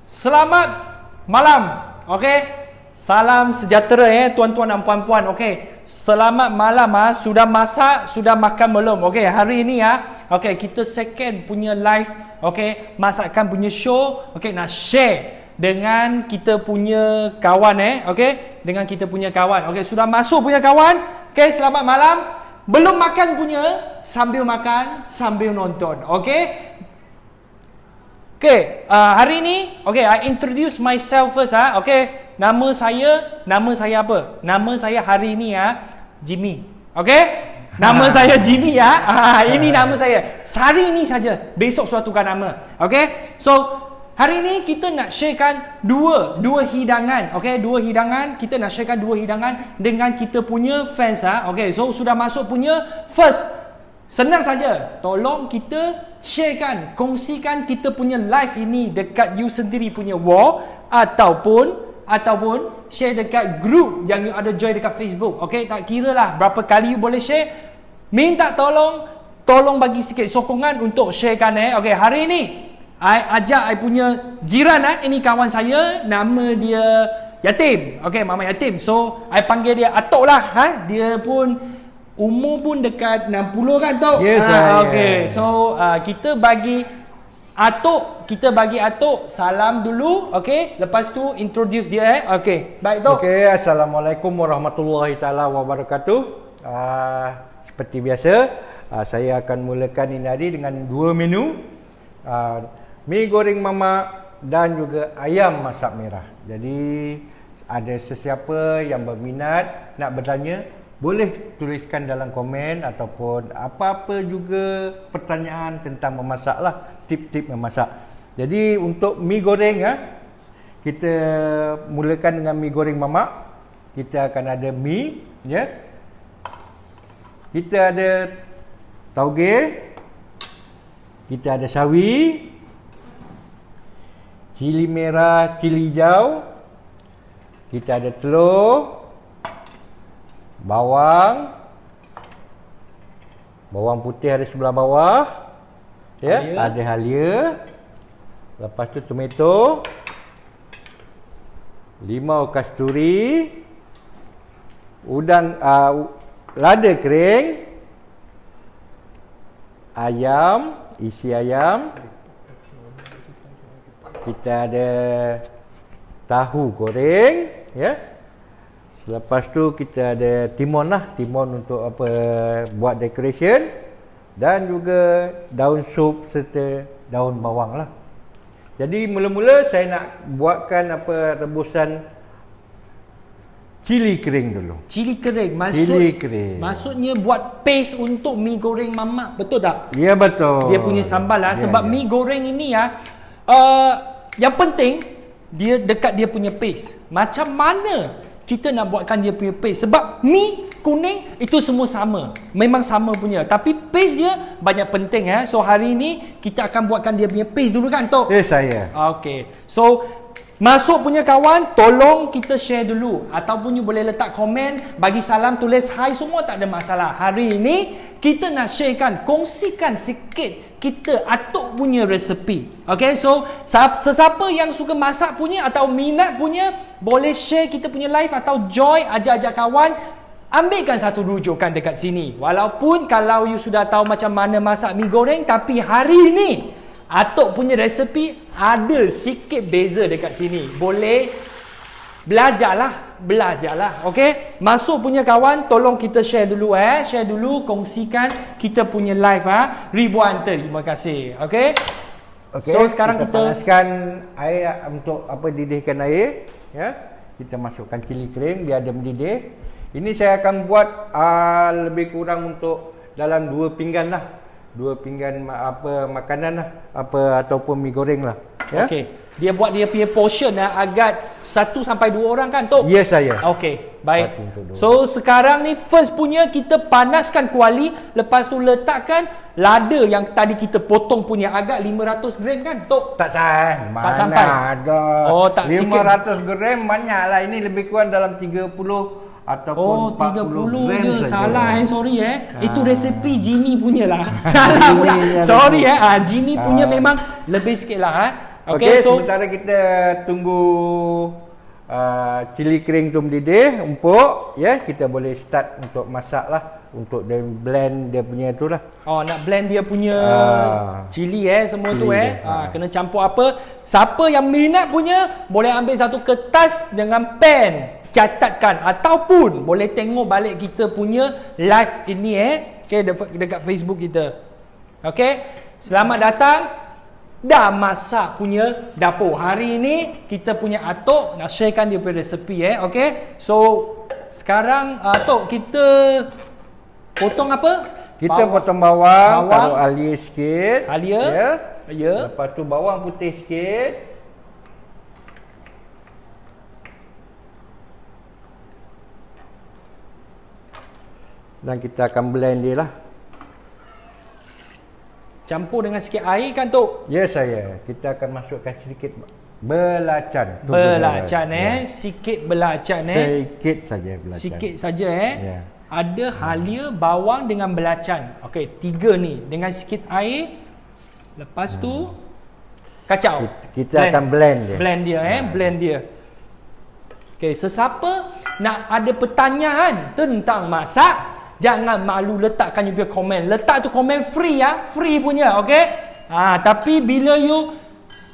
Selamat malam. Okey. Salam sejahtera tuan-tuan dan puan-puan. Okey. Selamat malam Sudah masak, sudah makan belum? Okey, hari ini okey, kita second punya live, okey, masakan punya show, okey, nak share dengan kita punya kawan okey, dengan kita punya kawan. Okey, sudah masuk punya kawan. Okey, selamat malam. Belum makan punya, sambil makan, sambil nonton. Okey. Okay, hari ni, okay, I introduce myself first okay. Nama saya apa? Nama saya hari ni Jimmy. Okay? Nama saya Jimmy ini nama saya. Hari ni saja, besok suatu tukar nama. Okay? So, hari ni kita nak sharekan dua hidangan. Okay, dua hidangan. Kita nak sharekan dua hidangan dengan kita punya fans Okay, so sudah masuk punya first. Senang saja, tolong kita sharekan, kongsikan kita punya live ini dekat you sendiri punya wall ataupun share dekat group yang you ada join dekat Facebook. Okey, tak kira lah berapa kali you boleh share. Minta tolong bagi sikit sokongan untuk sharekan Okey, hari ini I ajak I punya jiran ini kawan saya, nama dia Yatim. Okey, Mama Yatim. So I panggil dia Atok lah. Dia pun umur pun dekat 60 kan Tok? Yes, okay. So kita bagi Atok salam dulu, okay? Lepas tu introduce dia Okay, baik Tok. Okay, Assalamualaikum warahmatullahi taala wabarakatuh. Seperti biasa, saya akan mulakan ini hari dengan dua menu, mi goreng mamak dan juga ayam masak merah. Jadi ada sesiapa yang berminat nak bertanya, boleh tuliskan dalam komen ataupun apa-apa juga pertanyaan tentang memasak lah, tip-tip memasak. Jadi untuk mi goreng kita mulakan dengan mi goreng mamak. Kita akan ada mi kita ada tauge, kita ada sawi, cili merah, cili hijau, kita ada telur, bawang putih ada sebelah bawah ada halia, lepas tu tomato, limau kasturi, udang lada kering, ayam, isi ayam, kita ada tahu goreng Lepas tu kita ada timun untuk buat decoration, dan juga daun sup serta daun bawang lah. Jadi mula-mula saya nak buatkan rebusan cili kering dulu. Cili kering, maksudnya buat paste untuk mi goreng mamak, betul tak? Ya, betul. Dia punya sambal sebab mi goreng ini yang penting dia dekat dia punya paste. Macam mana kita nak buatkan dia punya paste? Sebab mi kuning itu semua sama, memang sama punya, tapi paste dia banyak penting So hari ni kita akan buatkan dia punya paste dulu kan Tok? Ya, saya. Okay, so masuk punya kawan, tolong kita share dulu, ataupun you boleh letak komen, bagi salam, tulis hi, semua tak ada masalah. Hari ini kita nak sharekan, kongsikan sikit kita Atok punya resepi. Okay, so sesiapa yang suka masak punya atau minat punya, boleh share kita punya live atau join, ajak-ajak kawan, ambilkan satu rujukan dekat sini. Walaupun kalau you sudah tahu macam mana masak mi goreng, tapi hari ini Atok punya resepi ada sikit beza dekat sini. Boleh belajarlah. Okey, masuk punya kawan, tolong kita share dulu share dulu, kongsikan kita punya live ribuan terima kasih. Okey. So sekarang kita panaskan air untuk didihkan air Kita masukkan cili kering biar dia mendidih. Ini saya akan buat lebih kurang untuk dalam 2 pinggan lah. 2 pinggan makanan lah, ataupun mi goreng lah. Okey. Dia buat dia punya portion agak 1 sampai 2 orang kan Tok? Ya, saya. Okey, baik. So sekarang ni first punya kita panaskan kuali, lepas tu letakkan lada yang tadi kita potong punya agak 500 gram kan Tok? Tak sampai. Tak sampai. Ada. Oh, tak 500 sikit. gram banyaklah. Ini lebih kurang dalam 30 ataupun 30 gram je saja. Salah sorry Itu resepi Jimmy punya lah. Salah pula. Sorry Jimmy punya memang lebih sikit lah Okey, sementara kita tunggu cili kering tu mendidih, empuk, ya, kita boleh start untuk masak lah, untuk dia blend dia punya tu lah. Oh, nak blend dia punya cili semua cili tu dia. kena campur apa? Siapa yang minat punya boleh ambil satu kertas dengan pen, catatkan ataupun boleh tengok balik kita punya live ini okey, dekat Facebook kita. Okey, selamat datang dah masak punya dapur. Hari ini kita punya Atok nak sharekan dia punya resepi okey. So sekarang Atok kita potong apa? Kita potong bawang, taruh halia sikit. Halia. Ya. Lepas tu bawang putih sikit. Dan kita akan blend dia lah. Campur dengan sikit air kan Tok? Ya saya. Kita akan masukkan sedikit belacan. Belacan sikit belacan Sikit saja belacan. Sikit saja Ya. Ada halia, bawang dengan belacan. Okey, 3 ni dengan sikit air. Lepas tu kacau. Kita akan blend dia. Blend dia blend dia. Okey, sesiapa nak ada pertanyaan tentang masak, jangan malu letakkan you punya komen. Letak tu komen free free punya, okey? Tapi bila you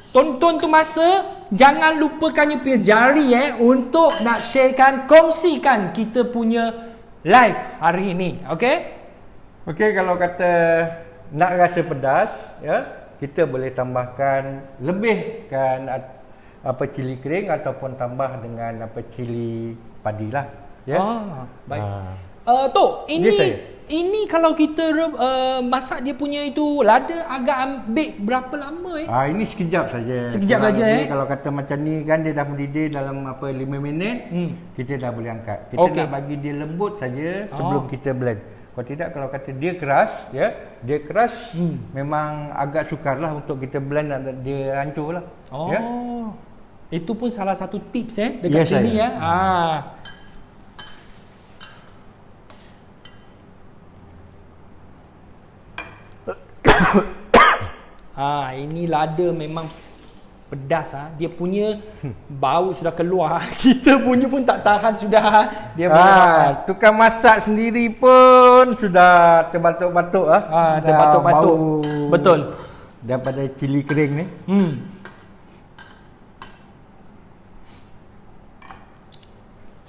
tonton tu masa, jangan lupakan you punya jari untuk nak sharekan, kongsikan kita punya live hari ini, okey? Okey, kalau kata nak rasa pedas, ya, kita boleh tambahkan lebihkan apa cili kering ataupun tambah dengan apa cili padi lah, ya. Baik. Tok, ini kalau kita masak dia punya itu lada agak ambil berapa lama Ini sekejap saja. Sekejap saja Kalau kata macam ni kan dia dah mendidih dalam 5 minit, kita dah boleh angkat. Kita nak bagi dia lembut saja sebelum kita blend. Kalau tidak, kalau kata dia keras, ya, dia keras memang agak sukarlah untuk kita blend dan dia hancur lah. Ya. Itu pun salah satu tips dekat sini ini lada memang pedas dia punya bau sudah keluar. Kita punya pun tak tahan sudah. Dia tukang masak sendiri pun sudah terbatuk-batuk terbatuk-batuk. Betul. Daripada cili kering ni.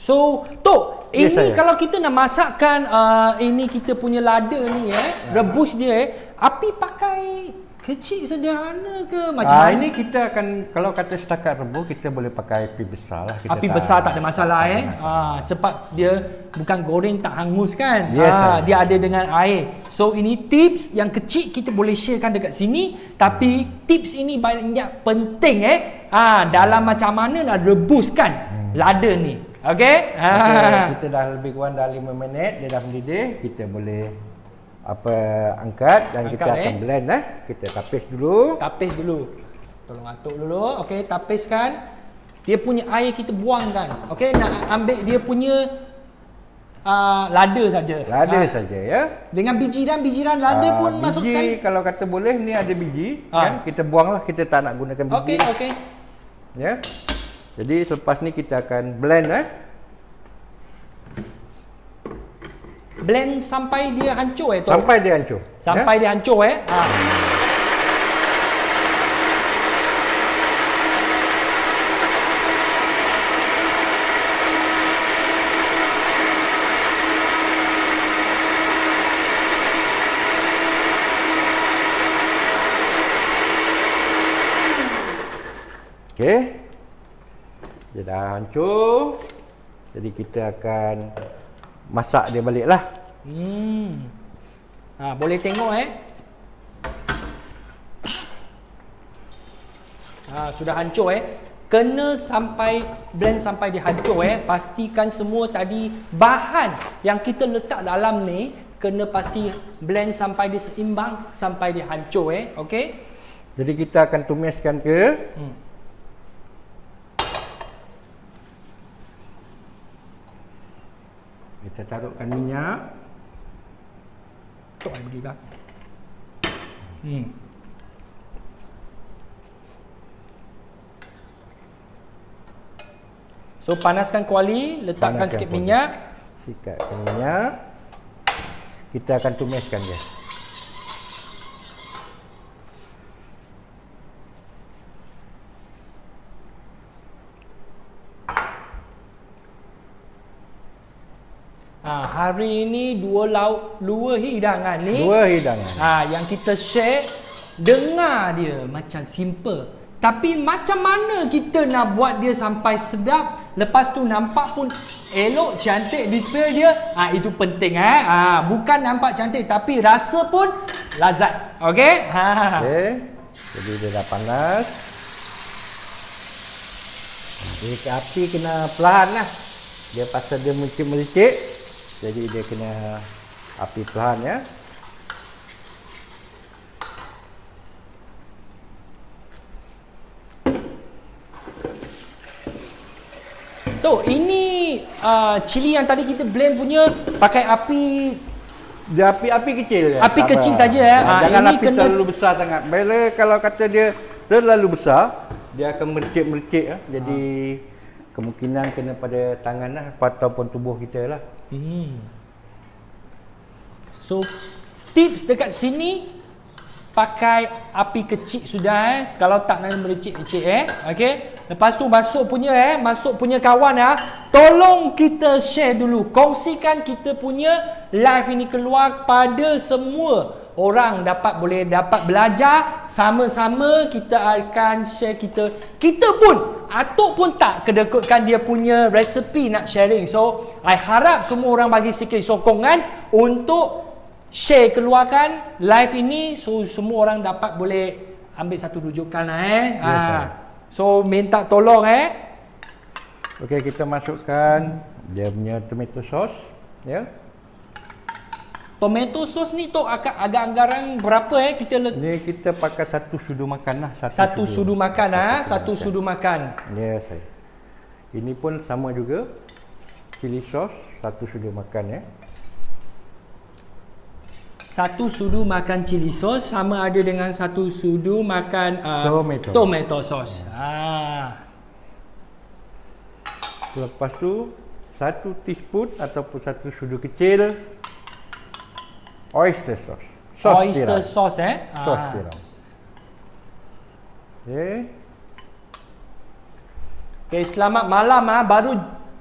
So, Tok, ini kalau kita nak masakkan ini kita punya lada ni rebus dia api pakai kecil sederhana ke macam mana? Ini kita akan, kalau kata setakat rebus, kita boleh pakai api besar lah. Api besar tak ada masalah sebab dia bukan goreng tak hangus kan. Dia ada dengan air. So ini tips yang kecil kita boleh sharekan dekat sini. Tapi tips ini banyak penting dalam macam mana nak rebuskan lada ni. Okey? Kita dah lebih kurang dah 5 minit, dia dah mendidih, kita boleh angkat dan kita akan blend Kita tapis dulu. Tolong atuk dulu. Okey, tapiskan. Dia punya air kita buangkan. Okey, nak ambil dia punya lada saja. Saja ya. Dengan bijiran lada pun biji, masuk sekali. Kalau kata boleh ni ada biji kan, kita buanglah, kita tak nak gunakan biji. Okey. Ya. Jadi selepas ni kita akan blend Blend sampai dia hancur Tok? Sampai dia hancur. Sampai dia hancur Okey. Dia dah hancur. Jadi kita akan masak dia balik lah. Boleh tengok sudah hancur Kena sampai blend sampai dia hancur Pastikan semua tadi bahan yang kita letak dalam ni kena pasti blend sampai dia seimbang, sampai dia hancur okey. Jadi kita akan tumiskan ke kita taruhkan minyak. Tok bagi dah. 1 So panaskan kuali, letakkan Panaskan sikit kuali. minyak. Sikatkan minyak. Kita akan tumiskan dia. Hari ini dua hidangan ni. Dua hidangan. Yang kita share, dengar dia macam simple. Tapi macam mana kita nak buat dia sampai sedap, lepas tu nampak pun elok, cantik display dia. Itu penting bukan nampak cantik tapi rasa pun lazat. Okey? Okey. Jadi dia dah panas. Jadi api kena perlahan lah. Dia pasal dia melicik-melicik. Jadi dia kena api perlahan ya. Tu, ini cili yang tadi kita blend punya pakai api Dia api kecil je. Api Tak kecil apa. saja, ya. Jangan Ini api kena- terlalu besar sangat. Bila kalau kata dia terlalu besar, dia akan mercik-mercik ya. Jadi kemungkinan kena pada tangan lah ataupun tubuh kita lah. So tips dekat sini, pakai api kecil sudah kalau tak nak mericik-ricik okey. Lepas tu masuk punya kawan tolong kita share dulu, kongsikan kita punya live ini keluar pada semua orang boleh dapat belajar sama-sama. Kita akan share, kita pun atuk pun tak kedekutkan dia punya resepi nak sharing. So I harap semua orang bagi sikit sokongan untuk share keluarkan live ini, so semua orang dapat boleh ambil satu rujukan So minta tolong Okey, kita masukkan dia punya tomato sauce ya. Tomato sauce ni tu agak anggaran berapa kita Ni kita pakai satu sudu makan lah. satu sudu makan satu sudu makan. Ya, saya. Ini pun sama juga. Chili sauce satu sudu makan ya. Satu sudu makan chili sauce sama ada dengan satu sudu makan tomato sauce. Lepas tu 1 teaspoon ataupun 1 sudu kecil oyster sauce. Oyster sauce Sos tiram. Okey. Okay, selamat malam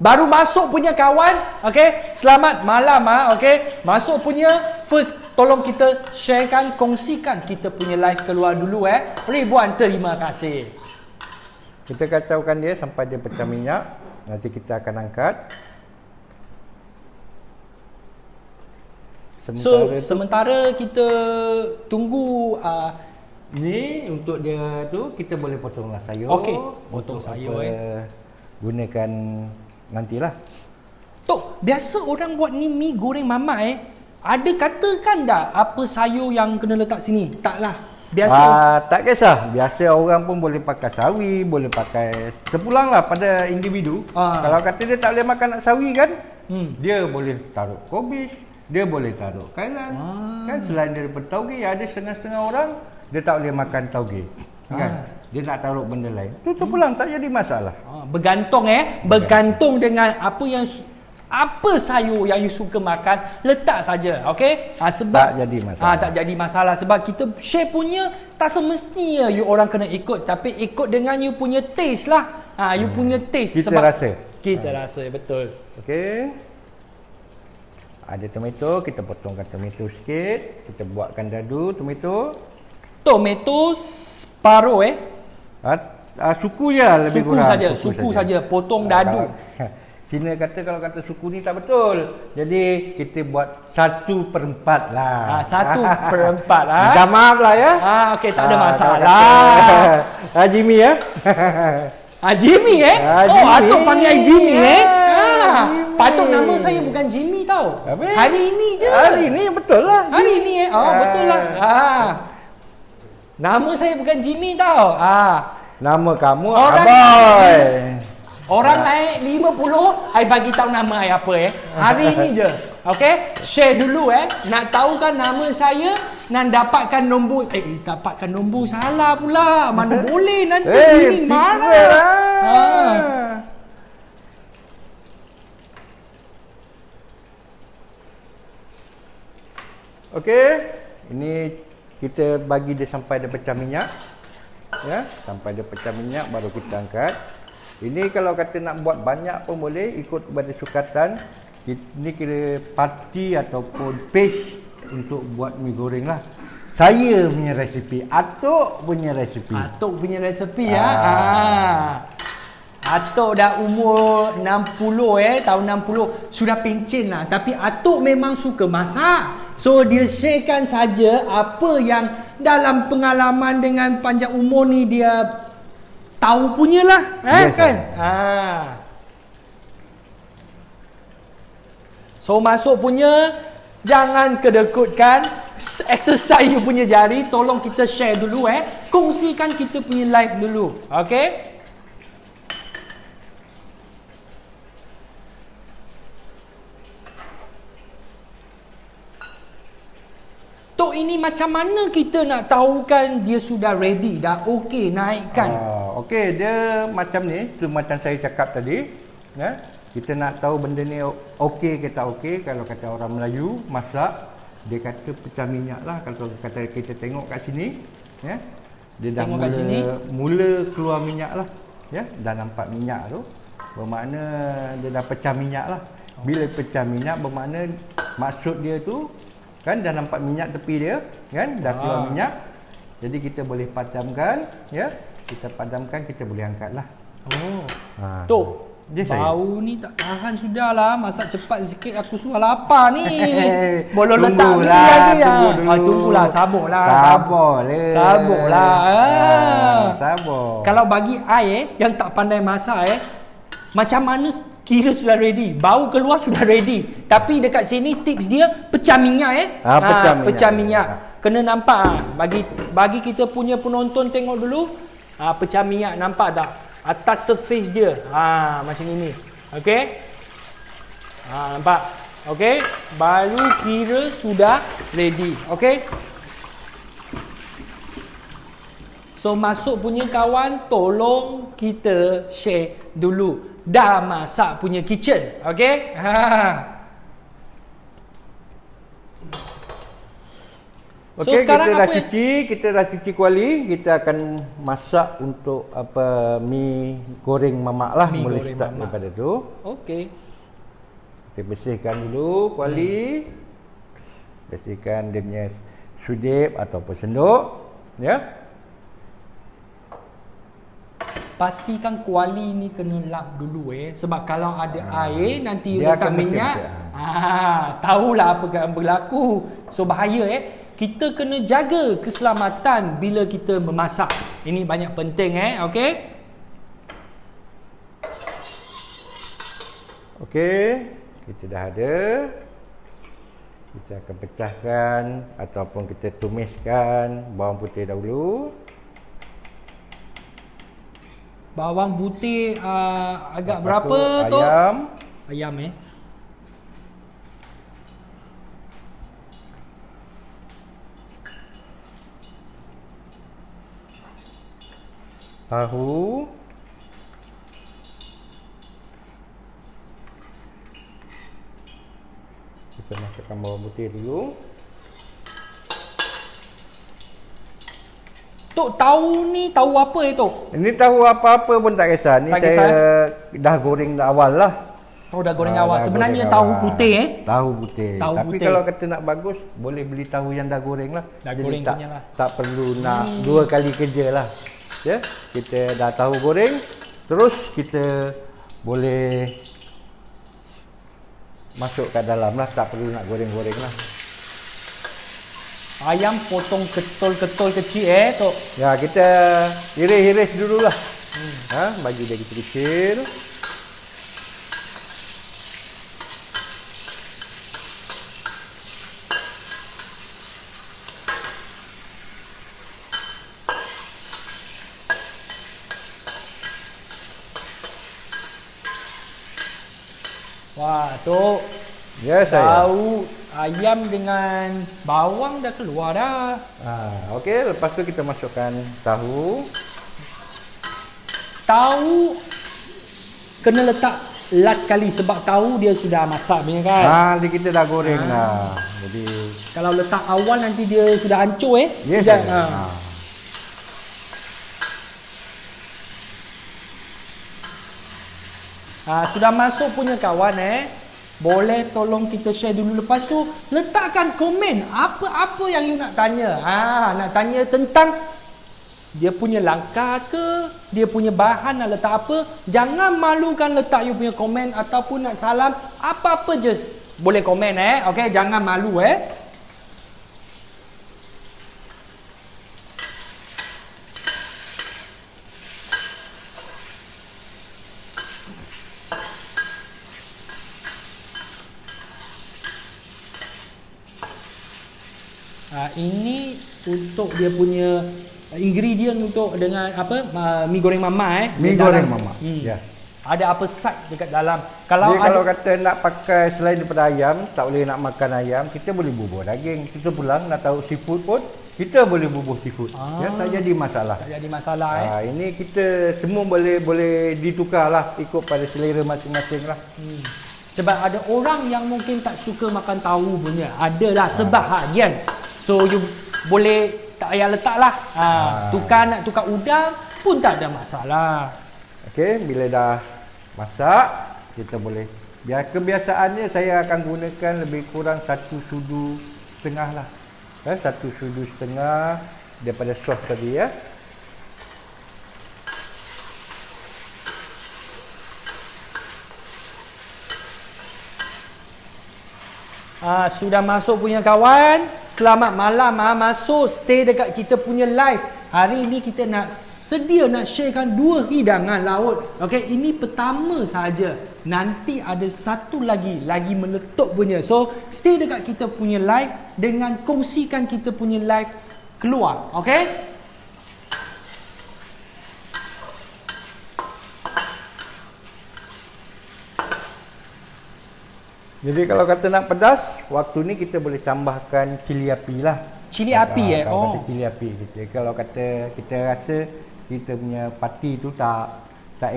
baru masuk punya kawan. Okey, selamat malam okey. Masuk punya first, tolong kita sharekan, kongsikan kita punya live keluar dulu Ribuan terima kasih. Kita kacaukan dia sampai dia pecah minyak. Nanti kita akan angkat. Sementara kita tunggu ni untuk dia tu kita boleh potonglah sayur. Okey, potong sayur gunakan nantilah. Tok, biasa orang buat ni mi goreng mamak ada katakan tak apa sayur yang kena letak sini? Taklah. Biasa Tak kisah. Biasa orang pun boleh pakai sawi, boleh pakai terpulanglah pada individu. Kalau kata dia tak boleh makan nak sawi kan, dia boleh taruh kobis, dia boleh taruh kailan. Kan selain daripada tauge, ada setengah-setengah orang dia tak boleh makan tauge. Kan? Dia nak taruh benda lain. Tu terpulang, tak jadi masalah. Bergantung bergantung dengan apa sayur yang you suka makan, letak saja. Okey? Sebab Tak jadi masalah. tak jadi masalah sebab kita share punya tak semestinya you orang kena ikut, tapi ikut dengan you punya taste lah. You punya taste Kita sebab rasa. Kita rasa, betul. Okey. Ada tomato, kita potongkan tomato sikit. Kita buatkan dadu tomato. Tomato separuh Suku je lah lebih suku kurang. saja, suku saja, potong dadu. Cina kalau kata suku ni tak betul. Jadi kita buat 1/4 lah. 1/4 Minta maaf lah ya. Okey, tak ada masalah. Jimmy ya. Jimmy Jimmy. Atuk panggil Jimmy Jimmy. Patut nama saya bukan Jimmy tau. Apa? Hari ini je. Hari ni betul lah. Hari ini betul lah. Nama saya bukan Jimmy tau. Nama kamu Orang- Aboy. Orang naik 50, I bagi tahu nama I apa Hari ini je. Okey? Share dulu Nak tahu kan nama saya, nak dapatkan nombor dapatkan nombor salah pula. Mana boleh nanti ini marah. Okey, ini kita bagi dia sampai dia pecah minyak. Ya, sampai dia pecah minyak baru kita angkat. Ini kalau kata nak buat banyak pun boleh, ikut pada sukatan. Ini kira parti ataupun paste untuk buat mi goreng lah. Saya punya resipi, Atuk punya resipi. Atuk punya resepi Atuk dah umur 60 tahun 60 sudah pencen lah, tapi Atuk memang suka masak. So dia sharekan saja apa yang dalam pengalaman dengan panjang umur ni dia tahu punya lah, Yes, kan? So masuk punya, jangan kedekutkan, exercise you punya jari, tolong kita share dulu kongsikan kita punya live dulu, okay? Tok, ini macam mana kita nak tahukan dia sudah ready, dah okey naikkan? Okey, dia macam ni, tu macam saya cakap tadi, ya. Kita nak tahu benda ni okey ke tak okey. Kalau kata orang Melayu masak, dia kata pecah minyak lah. Kalau kata kita tengok kat sini, ya. Dia dah Tengok kat sini. mula keluar minyak lah, ya. Dah nampak minyak tu, bermakna dia dah pecah minyak lah. Bila pecah minyak bermakna maksud dia tu kan dah nampak minyak tepi dia, kan dah keluar minyak. Jadi kita boleh padamkan, ya. Kita padamkan, kita boleh angkat lah. Tok, Yes, bau ni tak tahan sudahlah. Masak cepat sikit, aku sudah lapar ni. Boleh letak ni Tunggulah, lagi tunggu dulu. tunggulah, sabarlah. Sabarlah. Sabarlah. Sabar. Kalau bagi I yang tak pandai masak macam mana kira sudah ready? Bau keluar sudah ready. Tapi dekat sini tips dia pecah minyak pecah minyak. Kena nampak bagi kita punya penonton tengok dulu. Pecah minyak, nampak tak? Atas surface dia. Macam ini. Okey? Nampak? Okey? Baru kira sudah ready. Okey? So masuk punya kawan, tolong kita share dulu dah masak punya kitchen. Okey? So Okey, sekarang kita dah cuci kuali, kita akan masak untuk mi goreng mamak lah. Mi Mula goreng start mamak. daripada tu. Okey. Kita bersihkan dulu kuali. Bersihkan dia punya sudip ataupun senduk, ya. Pastikan kuali ni kena lap dulu sebab kalau ada air nanti dia letak akan minyak, macam tahulah apa yang berlaku. So bahaya kita kena jaga keselamatan bila kita memasak. Ini banyak penting okey? Okey, kita dah ada. Kita akan pecahkan ataupun kita tumiskan bawang putih dahulu. Bawang putih agak Lepas berapa tu tu? ayam. Ayam Tahu. Kita masukkan bawang putih dulu. Tok, tahu ni tahu apa Tok? Ini tahu apa-apa pun tak kisah. Ni Tak saya kisah. dah goreng dah awal lah. Oh, dah goreng awal. Dah Sebenarnya goreng tahu awal. putih Tahu putih. Tahu Tapi putih. kalau kata nak bagus, boleh beli tahu yang dah goreng lah. Dah Jadi goreng tak, punya lah. tak perlu nak dua kali kerja lah. Ya, kita dah tahu goreng, terus kita boleh masuk kat dalam lah. Tak perlu nak goreng-goreng lah. Ayam potong ketol-ketol kecil Tok. Ya, kita iris-iris dululah. Bagi dia kecil-kecil. Wah, Tok. Ya, saya. Tahu ayam dengan bawang dah keluar dah. Okey, lepas tu kita masukkan tahu. Tahu kena letak last kali sebab tahu dia sudah masak punya kan. Nanti kita dah goreng dah. Jadi Kalau letak awal nanti dia sudah hancur yes, Sekejap, saya. Sudah masuk punya kawan boleh tolong kita share dulu. Lepas tu letakkan komen apa-apa yang you nak tanya. Nak tanya tentang dia punya langkah ke, dia punya bahan nak letak apa. Jangan malukan letak you punya komen ataupun nak salam apa-apa je. Boleh komen okey, jangan malu Ini untuk dia punya ingredient untuk dengan apa mi goreng mama mi goreng mama. Ya. Ada apa side dekat dalam? Kalau kata nak pakai selain daripada ayam, tak boleh nak makan ayam, kita boleh bubuh daging. Kita pulang nak tahu seafood pun, kita boleh bubuh seafood. Ya, tak jadi masalah. Tak jadi masalah ini kita semua boleh ditukarlah ikut pada selera masing-masing lah. Sebab ada orang yang mungkin tak suka makan tahu punya. Adalah sebahagian. So you boleh tak payah letaklah. Nak tukar udang pun tak ada masalah. Okey, bila dah masak, kita boleh. Kebiasaannya saya akan gunakan lebih kurang 1 sudu setengah lah. 1 sudu setengah daripada sos tadi ya. Sudah masuk punya kawan. Selamat malam masuk stay dekat kita punya live. Hari ini kita nak sharekan 2 hidangan laut. Okey, ini pertama saja. Nanti ada satu lagi meletup punya. So, stay dekat kita punya live dengan kongsikan kita punya live keluar. Okey? Jadi kalau kata nak pedas, waktu ni kita boleh tambahkan cili api lah. Cili api Kalau kata cili api kita. Kalau kata kita rasa kita punya parti tu tak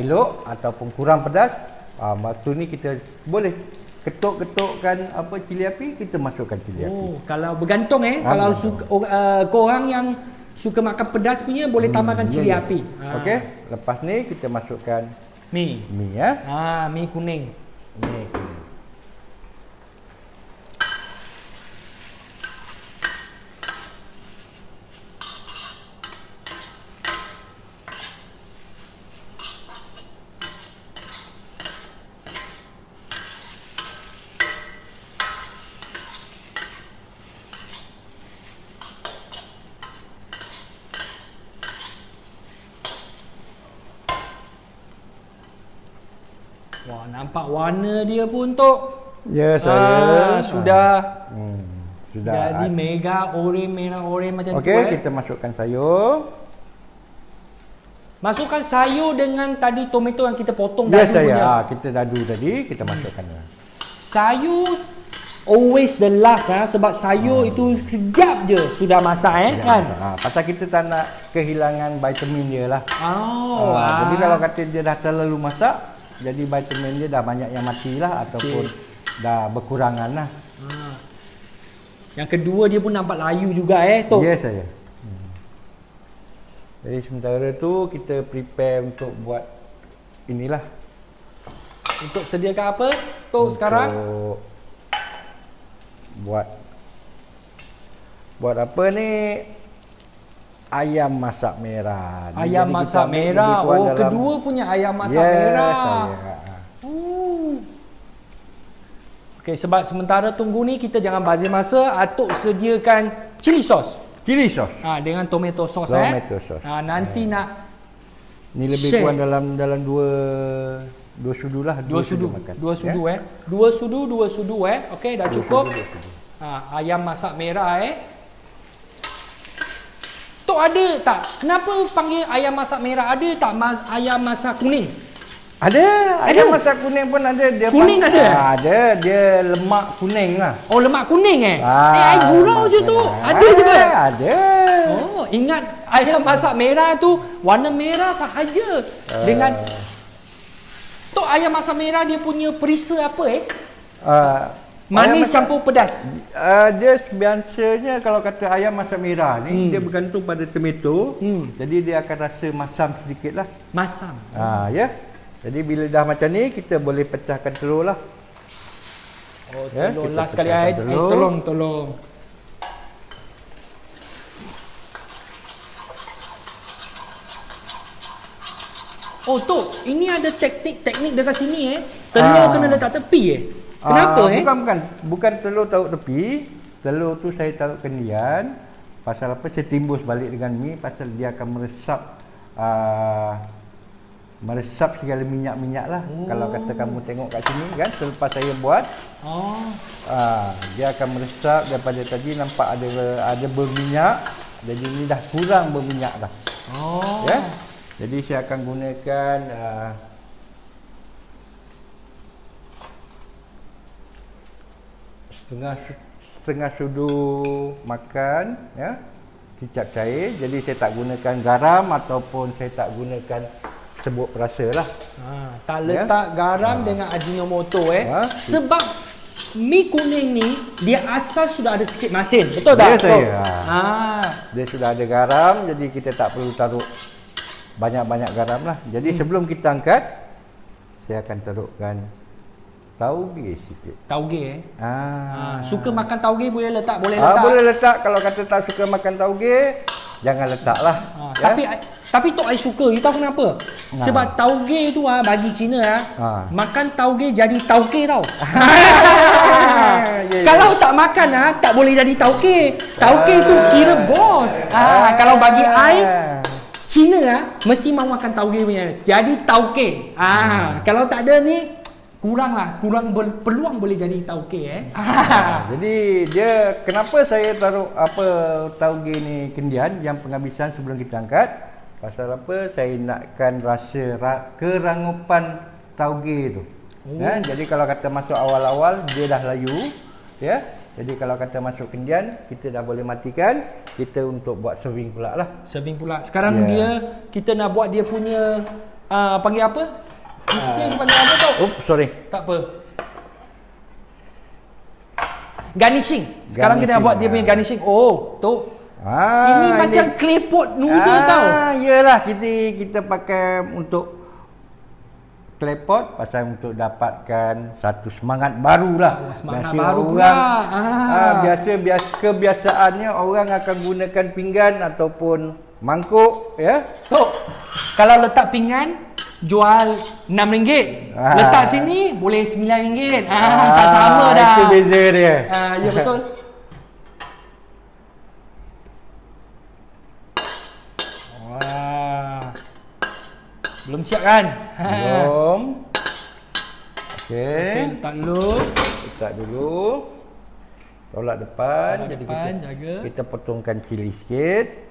elok ataupun kurang pedas, waktu ni kita boleh ketuk-ketukkan apa cili api, kita masukkan cili api. Kalau bergantung kalau korang yang suka makan pedas punya boleh tambahkan cili api. Okey, lepas ni kita masukkan mi ya. Mi kuning. Mi kuning. Wah, nampak warna dia pun Tok. Ya, saya sudah sudah jadi mega merah oren macam tu. Okey, kita masukkan sayur. Masukkan sayur dengan tadi tomato yang kita potong dadu punya. Ya, kita dadu tadi, kita masukkan. Sayur always the last sebab sayur itu sekejap je sudah masak kan. Pasal kita tak nak kehilangan vitamin dia lah. Jadi kalau kata dia dah terlalu masak, jadi vitamin dia dah banyak yang mati lah ataupun dah berkurangan lah. Yang kedua dia pun nampak layu juga Tok. Ya saya. Jadi sementara tu kita prepare untuk buat inilah. Untuk sediakan apa Tok sekarang? Buat apa ni? Ayam masak merah. Ayam masak merah. Kedua punya ayam masak merah. Okey, sebab sementara tunggu ni kita jangan bazir masa. Atuk sediakan chili sauce. Chili sauce. Dengan tomato sauce Tomato sauce. nanti nak ni lebih kurang dalam dua sudu lah. Dua sudu makan. Dua sudu Okey, dah cukup. Ayam masak merah Tok ada tak? Kenapa panggil ayam masak merah? Ada tak ayam masak kuning? Ada. Ayam masak kuning pun ada. Dia kuning ada? Ada. Dia lemak kuning lah. Oh, lemak kuning air gurau je tu. Ada je ke? Ada. Oh, ingat ayam masak merah tu warna merah sahaja. Dengan Tok Tok, ayam masak merah dia punya perisa apa Ayam Manis masak- campur pedas. Dia biasanya kalau kata ayam masak merah ni dia bergantung pada tomato. Jadi dia akan rasa masam sedikit lah. Masam. Ya. Jadi bila dah macam ni kita boleh pecahkan telur lah. Oh, Ya, telur kita last sekali pecahkan telur. tolong. Oh, Tok, ini ada teknik dekat sini Telur kena letak tepi Kenapa Bukan telur taruh tepi. Telur tu saya taruh kendian. Pasal apa saya timbus balik dengan mi pasal dia akan meresap segala minyak-minyak lah. Kalau kata kamu tengok kat sini kan selepas saya buat dia akan meresap daripada tadi nampak ada berminyak. Jadi ini dah kurang berminyak dah. Ya. Jadi saya akan gunakan setengah sudu makan ya kicap cair. Jadi saya tak gunakan garam ataupun saya tak gunakan serbuk perasa lah. Tak letak garam dengan Ajinomoto sebab mi kuning ni dia asal sudah ada sikit masin. Betul tak? Dia sudah ada garam, jadi kita tak perlu taruh banyak-banyak garam lah. Jadi sebelum kita angkat saya akan taruhkan tauge sikit. Tauge suka makan tauge boleh letak? Boleh letak. Kalau kata tak suka makan tauge, jangan letak lah. Tapi Tok I suka. You tahu kenapa? Sebab tauge tu bagi Cina makan tauge jadi tauke tau. Kalau tak makan tak boleh jadi tauke. Tauke tu kira bos. Kalau bagi I Cina mesti mau makan tauge punya. Jadi tauke. Kalau tak ada ni kurang peluang boleh jadi tauke Jadi dia kenapa saya taruh tauge ni kendian yang penghabisan sebelum kita angkat? Pasal apa? Saya nakkan rasa kerangupan tauge tu. Jadi kalau kata masuk awal-awal dia dah layu ya. Jadi kalau kata masuk kendian kita dah boleh matikan. Kita untuk buat serving pula lah. Serving pula. Sekarang kita nak buat dia punya panggil apa? Display panggil apa Tok? Sorry. Tak apa. Garnishing. Sekarang kita nak buat dia punya garnishing. Oh, Tok. Ini macam clay pot noodle tau. Yalah, kita pakai untuk clay pot pasal untuk dapatkan satu semangat barulah. Semangat baru pula. Kebiasaannya orang akan gunakan pinggan ataupun mangkuk ya. Tok, kalau letak pinggan jual RM6. Letak sini boleh RM9. Tak sama dah. Itu beza dia. Ya betul. Belum siap kan? Belum. Okey. Letak dulu. Tolak depan. Jadi kita potongkan cili sikit.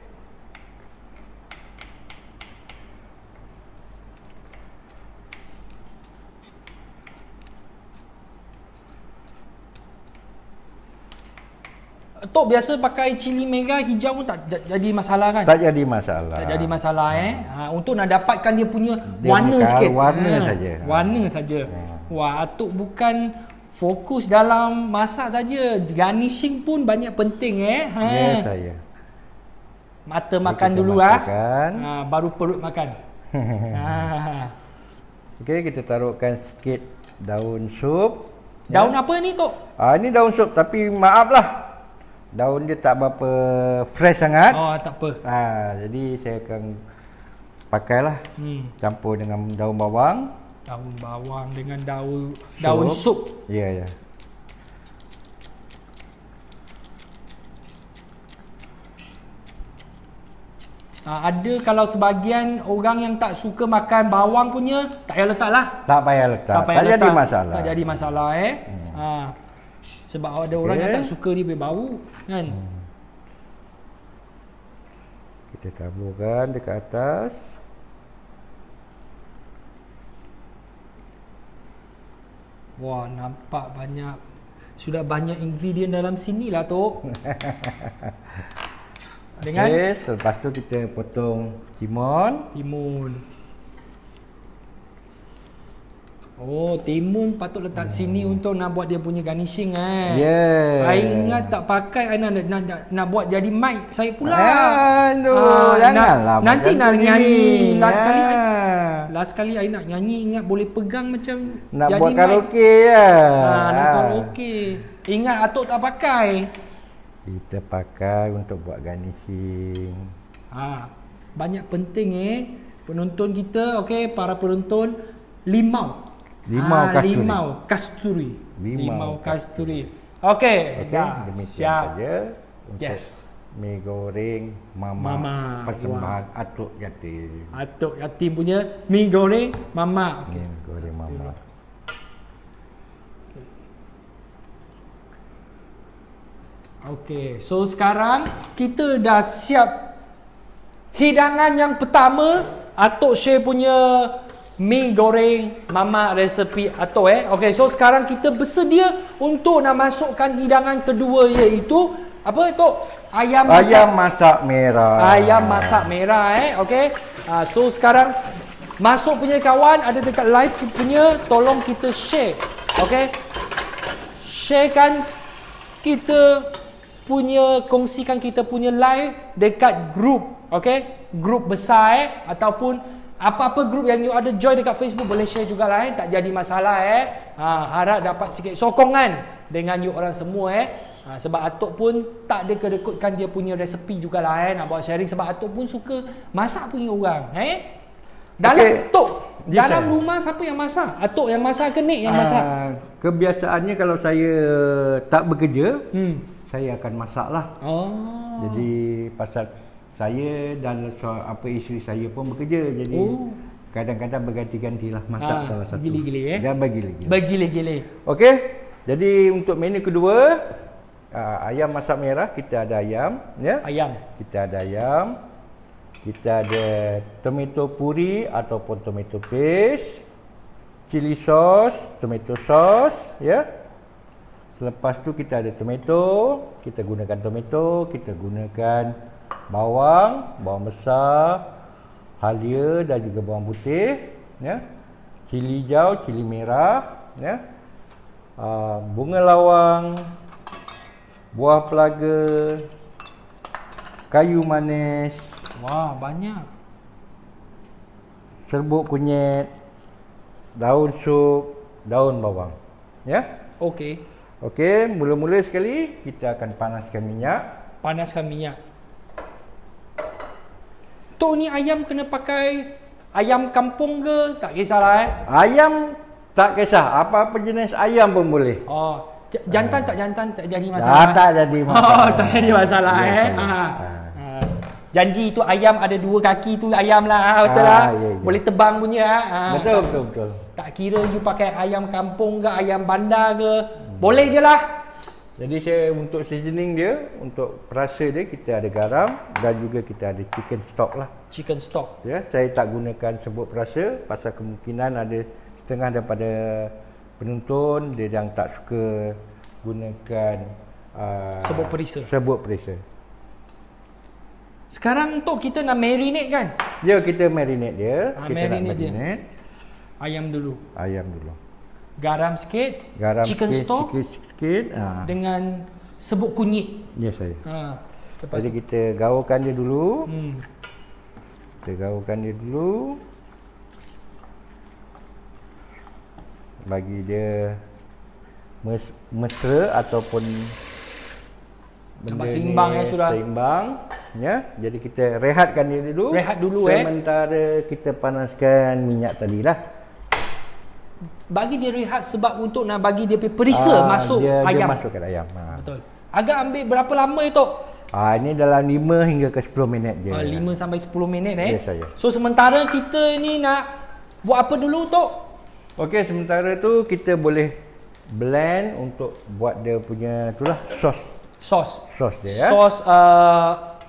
Tok biasa pakai cili merah hijau pun tak jadi masalah kan? Tak jadi masalah. Tak jadi masalah untuk nak dapatkan dia punya warna sikit. Warna saja. Wah, Atuk bukan fokus dalam masak saja. Garnishing pun banyak penting Ya saya. Mata makan dulu baru perut makan. Okey, kita taruhkan sikit daun sup. Daun apa ni Tok? Ini daun sup tapi maaflah. Daun dia tak berapa fresh sangat. Tak apa. Jadi saya akan pakailah campur dengan daun bawang. Daun bawang dengan daun sup. Ya. Ada kalau sebahagian orang yang tak suka makan bawang punya, tak payah letak lah. Tak payah letak. Tak jadi masalah. Tak jadi masalah sebab ada orang yang tak suka dia berbau kan. Kita taburkan dekat atas. Wah, nampak sudah banyak ingredient dalam sini lah Tok. Selepas tu kita potong timun. Oh, timun patut letak sini untuk nak buat dia punya garnishing kan. Yeah. I ingat tak pakai, I nak buat jadi mic saya pula. Janganlah. Nanti nak nyanyi. Ya. Last kali I nak nyanyi, ingat boleh pegang macam Nak jadi buat mic. karaoke ya. Nak karaoke. Ingat atuk tak pakai. Kita pakai untuk buat garnishing. Banyak penting penonton kita, okey, para penonton, limau kasturi. Limau kasturi. Okey, dah demikian siap. saja untuk Yes. mi goreng mama. Persembahan atuk yatim. Atuk yatim punya mi goreng mama. Mi goreng mama. Okey, so sekarang kita dah siap hidangan yang pertama. Atuk share punya mi goreng mama resepi atuk Okey, so sekarang kita bersedia untuk nak masukkan hidangan kedua, iaitu apa Tok? Ayam masak merah. Ayam masak merah Okey. So sekarang masuk punya kawan, ada dekat live punya, tolong kita share. Okey. Sharekan kita punya, kongsikan kita punya live dekat grup. Okey, grup besar ataupun apa-apa grup yang you ada join dekat Facebook, boleh share jugalah tak jadi masalah harap dapat sikit sokongan dengan you orang semua sebab atuk pun tak ada kedekutkan dia punya resepi jugalah nak buat sharing, sebab atuk pun suka masak punya orang dalam Tok, dalam rumah siapa yang masak? Atuk yang masak ke Nik yang masak? Kebiasaannya kalau saya tak bekerja, saya akan masak lah. Jadi pasal saya dan isteri saya pun bekerja, jadi kadang-kadang berganti-gantilah masak salah satu. Gili-gili Dan bergili-gili. Bergili-gili. Okey. Jadi untuk menu kedua, ayam masak merah, kita ada ayam, ya. Ayam. Kita ada ayam. Kita ada tomato puri ataupun tomato paste, chili sauce, tomato sauce, ya. Selepas tu kita ada tomato, kita gunakan tomato, kita gunakan bawang besar, halia dan juga bawang putih, ya. Cili hijau, cili merah, ya. Bunga lawang, buah pelaga, kayu manis, Wah, banyak. serbuk kunyit, daun sup, daun bawang, ya. Okey. Okey, mula-mula sekali kita akan panaskan minyak. Panaskan minyak. Tok, ni ayam kena pakai ayam kampung ke? Tak kisahlah Ayam tak kisah, apa-apa jenis ayam pun boleh. Jantan tak jadi masalah. Tak jadi masalah. Tak jadi masalah Ya, Janji tu ayam ada 2 kaki tu ayam lah, betul lah. Ya. Boleh tebang punya. Betul. Tak kira you pakai ayam kampung ke ayam bandar ke, boleh je lah. Jadi saya untuk seasoning dia, untuk perasa dia, kita ada garam dan juga kita ada chicken stock lah. Chicken stock. Ya, saya tak gunakan serbuk perasa pasal kemungkinan ada setengah daripada penonton dia yang tak suka gunakan Serbuk perisa. Serbuk perisa. Sekarang Tok, kita nak marinate kan? Ya, kita marinate dia. Kita nak marinate dia. marinate Ayam dulu. ayam dulu. Garam sikit. Garam chicken sikit, stock sikit. dengan serbuk kunyit. Ya, saya. Lepas Jadi tu. kita gaulkan dia dulu. Hmm. Kita gaulkan dia dulu. Bagi dia mesra ataupun nampak benda seimbang ni sudah. seimbang, ya. Jadi kita rehatkan dia dulu. Rehat dulu sementara kita panaskan minyak tadilah. Bagi dia rehat sebab untuk nak bagi dia perisa masuk dia ayam. Dia masukkan ayam. Betul. Agak ambil berapa lama Tok? Ini dalam 5 hingga ke 10 minit je. 5 sampai 10 minit Ya, saya. So sementara kita ni nak buat apa dulu Tok? Okey, sementara tu kita boleh blend untuk buat dia punya itulah sos dia, ya. Sos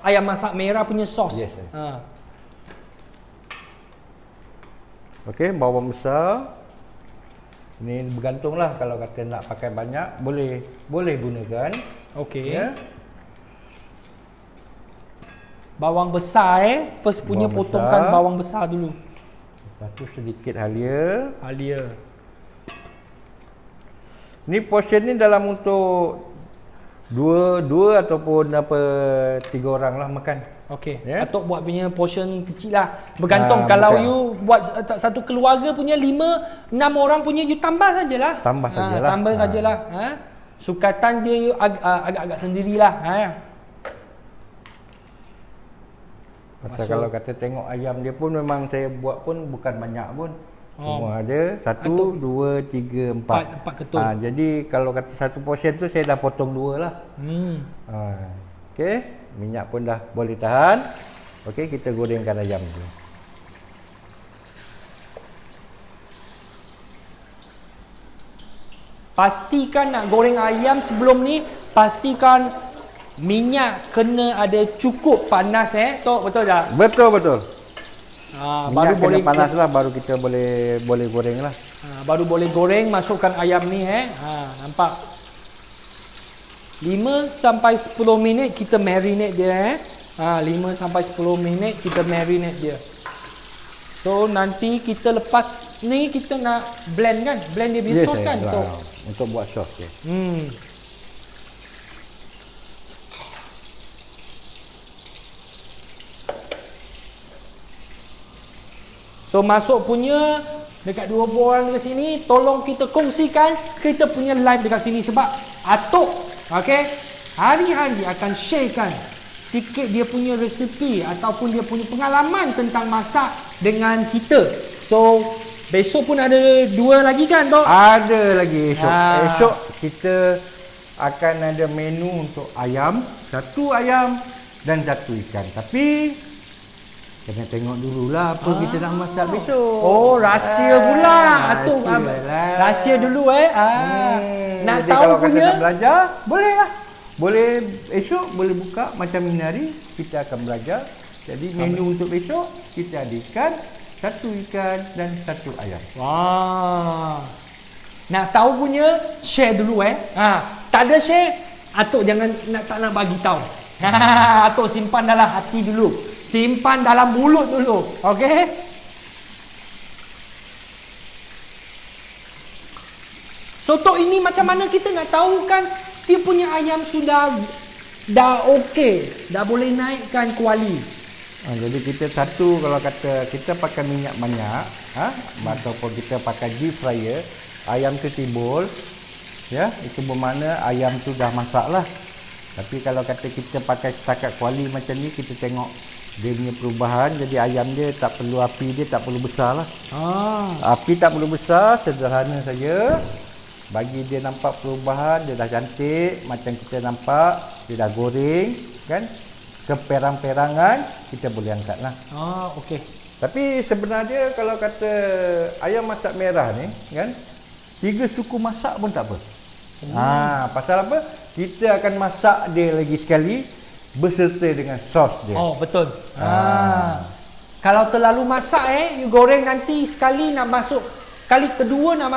ayam masak merah punya sos. Yes, Okey, bawang besar. Ini bergantunglah, kalau kata nak pakai banyak boleh gunakan. Okey. Ya. Bawang besar first punya Bawang potongkan besar. bawang besar dulu. Lepas tu sedikit halia. Halia. Ni portion ni dalam untuk dua ataupun tiga orang lah makan. Okey. Ya. Atok buat punya portion kecil lah. Bergantung kalau betul. you buat satu keluarga punya 5-6 orang punya, you tambah sajalah. Tambah sajalah. Tambah sajalah. Sukatan dia you agak-agak sendirilah. Pasal kalau kata tengok ayam dia pun memang saya buat pun bukan banyak pun. Semua ada 1, 2, 3, 4. 4 ketul. Jadi kalau kata satu portion tu saya dah potong 2 lah. Okey, minyak pun dah boleh tahan. Okey, kita gorengkan ayam tu. Pastikan nak goreng ayam sebelum ni, pastikan minyak kena ada cukup panas Tok, betul tak? Betul. Baru Minyak boleh kena panas lah, baru kita boleh goreng lah. baru boleh goreng, masukkan ayam ni nampak. 5 sampai 10 minit kita marinate dia 5 sampai 10 minit kita marinate dia. So nanti kita lepas ni kita nak blend kan? Blend dia punya sos kan Tok? Untuk buat sos dia. So masuk punya dekat 2 orang dekat sini, tolong kita kongsikan kita punya live dekat sini sebab Atok hari-hari akan sharekan sikit dia punya resepi ataupun dia punya pengalaman tentang masak dengan kita. So besok pun ada 2 lagi kan Tok? Ada lagi esok. Esok kita akan ada menu untuk ayam, 1 ayam dan 1 ikan. Tapi kena tengok dululah apa kita nak masak besok. Oh, rahsia pula. Atuk rahsia dulu nak jadi tahu kalau punya nak belajar, boleh lah. Boleh esok boleh buka macam ini hari kita akan belajar. Jadi menu untuk besok kita ada ikan, 1 ikan dan 1 ayam. Wah. Nak tahu punya share dulu tak ada share, Atuk jangan tak nak bagi tahu. Atuk simpan dalam hati dulu. Simpan dalam mulut dulu. Okey? Soto ini macam mana kita nak tahu kan dia punya ayam sudah dah okey, dah boleh naikkan kuali. Jadi kita satu kalau kata kita pakai minyak banyak, ataupun kita pakai deep fryer, ayam tu timbul, ya, itu bermakna ayam tu dah masak lah. Tapi kalau kata kita pakai setakat kuali macam ni, kita tengok dia punya perubahan, jadi ayam dia tak perlu api dia tak perlu besar lah. Api tak perlu besar, sederhana saja. Bagi dia nampak perubahan, dia dah cantik, macam kita nampak, dia dah goreng, kan? Keperang-perangan, kita boleh angkat lah. Okey. Tapi sebenarnya kalau kata ayam masak merah ni, kan? 3 suku masak pun tak apa. Pasal apa? Kita akan masak dia lagi sekali berserta dengan sos dia. Oh, betul. Kalau terlalu masak you goreng nanti sekali nak masuk, kali kedua nak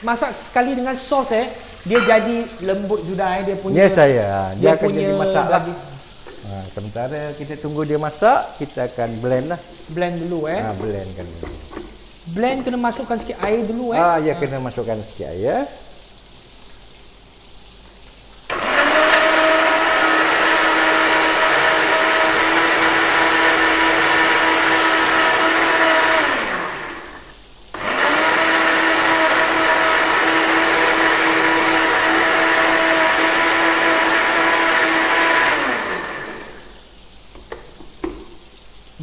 masak sekali dengan sos dia jadi lembut sudah dia punya. Ya saya. Dia akan jadi masak lagi. Sementara kita tunggu dia masak, kita akan blend lah. Blend dulu Blend kan dulu. Blend kena masukkan sikit air dulu ya kena masukkan sikit air.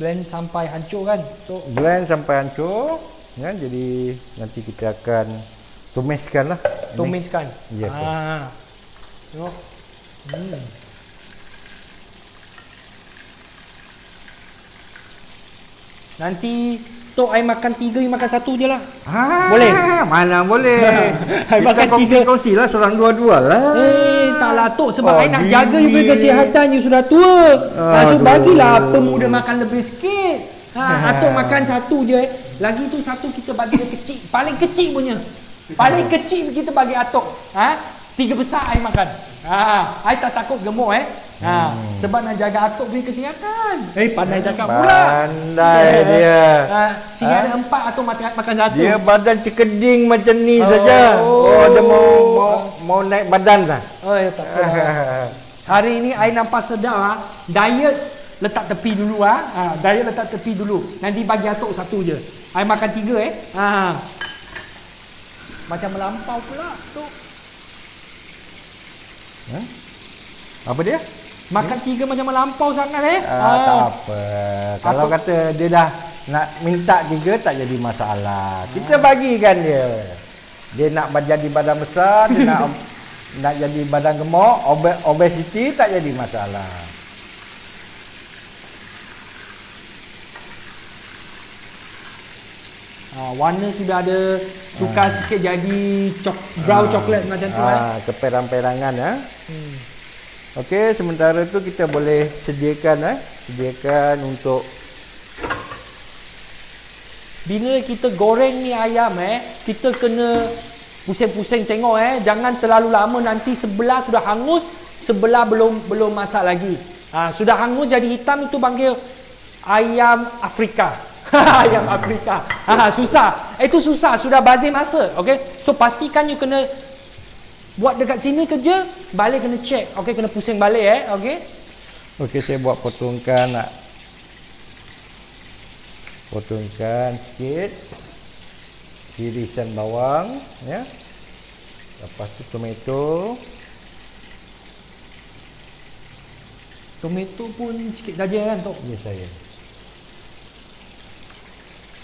Blend sampai hancur kan? Blend sampai hancur, kan? Jadi nanti kita akan tumiskan lah. Tumiskan. Ya. Tengok. Nanti Tok I makan 3, you makan 1 je lah. Boleh? Mana boleh. I makan 3. Kongsi lah, seorang 2-2 lah. Taklah Tok, sebab I nak jaga you punya kesihatan, you sudah tua. So bagilah pemuda makan lebih sikit. Atok makan 1 je. Lagi tu 1 kita bagi dia kecil, paling kecil punya. Paling kecil kita bagi Atok. 3 besar I makan. I tak takut gemuk Sebab nak jaga atuk punya kesihatan. Pandai cakap pula. Pandai dia. Sini ada 4 atuk makan 1. Dia badan cekeding macam ni saja. Dia mau naik badan dah. Ya, tak apa. Hari ini I nampak sedar diet letak tepi dulu diet letak tepi dulu. Nanti bagi atuk 1 je. I makan 3 Macam melampau pula tu. Apa dia? Makan 3 macam melampau sangat Tak apa. Kalau kata dia dah nak minta 3 tak jadi masalah. Kita bagikan dia. Dia nak jadi badan besar, dia nak jadi badan gemuk, obesity tak jadi masalah. Warna sudah ada tukar sikit jadi brown coklat macam tu keperang-perangan Okey, sementara tu kita boleh sediakan untuk bila kita goreng ni ayam kita kena pusing-pusing tengok jangan terlalu lama, nanti sebelah sudah hangus, sebelah belum masak lagi. Sudah hangus jadi hitam, itu panggil ayam Afrika. Ayam Afrika. Susah. Itu susah, sudah bazir masa. Okey. So pastikan you kena buat dekat sini kerja, balik kena check. Okey, kena pusing balik okey. Okey, saya buat potongkan sikit irisan bawang Lepas tu tomato pun sikit saja kan Tok? Ya saya.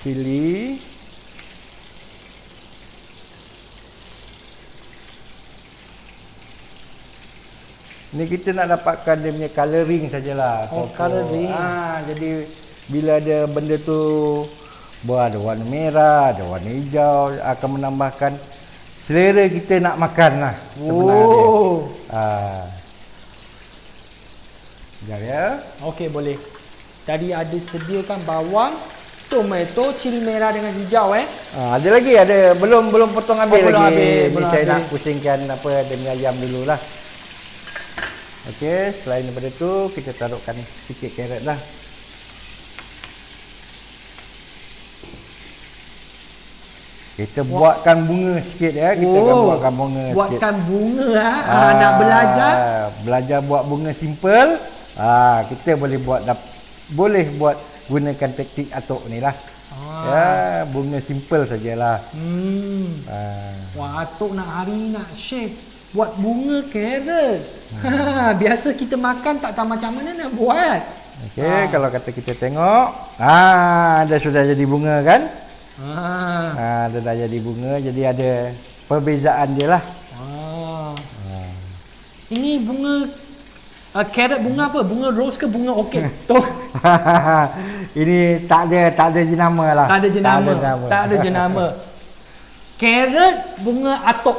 Cili. Ni kita nak dapatkan dia punya colouring sajalah. Colouring. Jadi bila ada benda tu ada warna merah, ada warna hijau, akan menambahkan selera kita nak makan lah sebenarnya. Sekejap ya. Okey, boleh. Tadi ada sediakan bawang, tomato, cili merah dengan hijau ada lagi, belum potong habis belum lagi. habis, Saya nak pusingkan demi ayam dululah. Okey, selain daripada tu kita taruhkan sikit carrot lah. Kita buatkan bunga sikit kita akan buatkan bunga buatkan sikit. Bunga nak belajar buat bunga simple. Kita boleh buat gunakan teknik atuk ni lah. Bunga simple sajalah. Wah, atuk hari ni nak share buat bunga carrot. Biasa kita makan tak tahu macam mana nak buat. Okey, kalau kata kita tengok, dah sudah jadi bunga kan? Dah jadi bunga, jadi ada perbezaan dia lah. Ini bunga carrot bunga apa? Bunga rose ke bunga orchid? Ini tak ada jenama lah. Tak ada jenama. Carrot bunga atuk.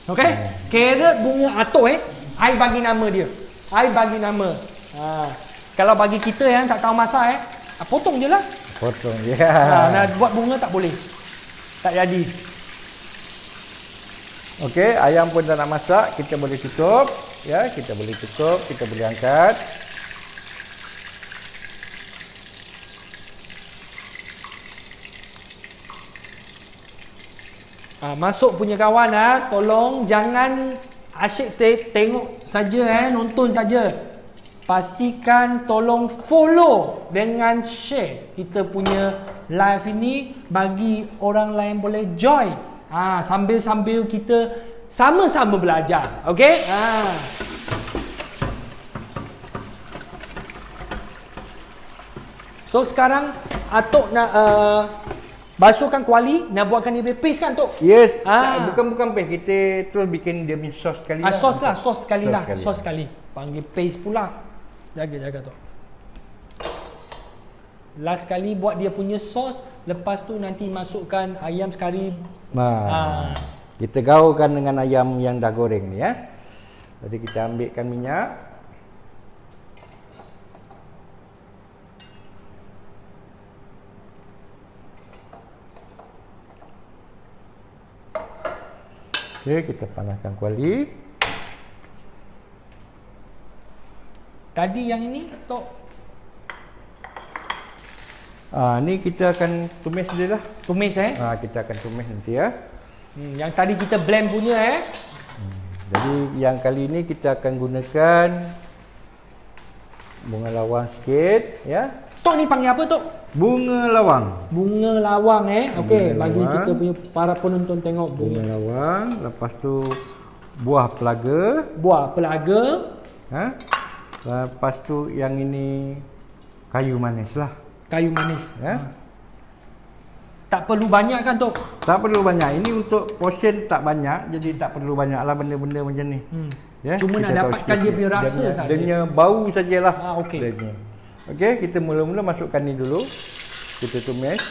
Okey? Carrot bunga atuk I bagi nama dia. I bagi nama. Kalau bagi kita yang tak tahu masak potong je lah. Potong je. Nak buat bunga tak boleh. Tak jadi. Okey, ayam pun dah nak masak, kita boleh tutup. Kita boleh tutup, kita boleh angkat. Masuk punya kawan tolong jangan asyik tengok saja nonton saja. Pastikan tolong follow dengan share kita punya live ini bagi orang lain boleh join. Sambil-sambil kita sama-sama belajar. Okey? So sekarang atuk nak basuhkan kuali, nak buatkan dia paste kan Tok? Yes. Bukan paste, kita terus bikin dia punya sos sekali lah. Sos sekali. Panggil paste pula. Jaga Tok. Last kali buat dia punya sos, lepas tu nanti masukkan ayam sekali. Kita gaulkan dengan ayam yang dah goreng ni Jadi kita ambilkan minyak. Okey, kita panaskan kuali. Tadi yang ini Tok. Ni kita akan tumis dia lah. Tumis Kita akan tumis nanti ya. Yang tadi kita blend punya Jadi yang kali ini kita akan gunakan bunga lawang sikit ya. Tok ni panggil apa Tok? Bunga lawang. Bunga lawang Okey, Bunga bagi lawang. kita punya para penonton tengok Bunga lawang, lepas tu buah pelaga, buah pelaga. Lepas tu yang ini kayu manis lah. Kayu manis. Ya. Tak perlu banyak kan Tok? Tak perlu banyak. Ini untuk portion tak banyak, jadi tak perlu banyak lah benda-benda macam ni. Ya, Cuma nak kita tahu dapatkan dia punya rasa dia, saja. Dia punya bau sajalah. Okey. Okey, kita mula-mula masukkan ni dulu. Kita tumis.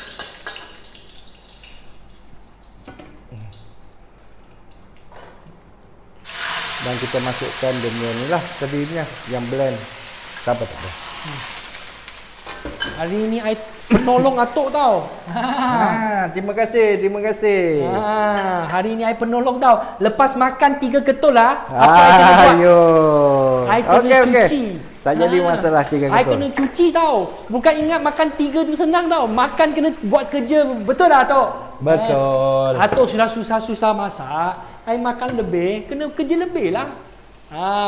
Dan kita masukkan dia punya ni lah tadinya yang blend. Tak apa. Hari ni I penolong Atok tau. Terima kasih. Hari ni I penolong tau. Lepas makan 3 ketul lah. Apa I kena buat? Ayo. I kena cuci. Tak jadi masalah 3 ketul. I kena cuci tau. Bukan ingat makan 3 tu senang tau. Makan kena buat kerja. Betul tak Atok? Betul. Atok sudah susah-susah masak. I makan lebih, kena kerja lebih lah.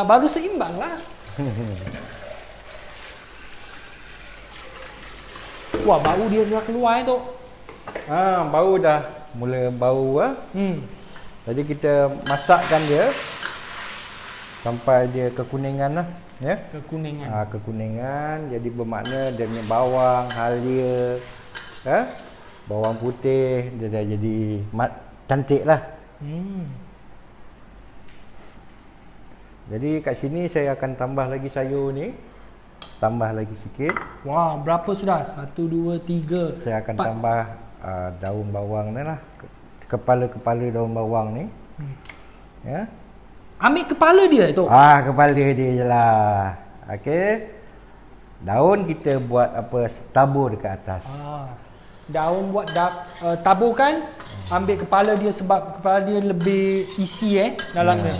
Baru seimbang lah. Wah, bau dia dah keluar Tok. Bau dah mula bau Jadi kita masakkan dia sampai dia kekuningan lah, ya. Kekuningan. Kekuningan, jadi bermakna dia punya bawang, halia, bawang putih dia dah jadi cantik lah. Jadi kat sini saya akan tambah lagi sayur ni. Tambah lagi sikit. Wah, berapa sudah? 1, 2, 3. Saya akan tambah daun bawang ni lah. Kepala-kepala daun bawang ni. Ya. Ambil kepala dia tu. Kepala dia je lah. Okey. Daun kita buat apa? Tabur dekat atas. Daun buat taburkan. Ambil kepala dia sebab kepala dia lebih isi dalamnya.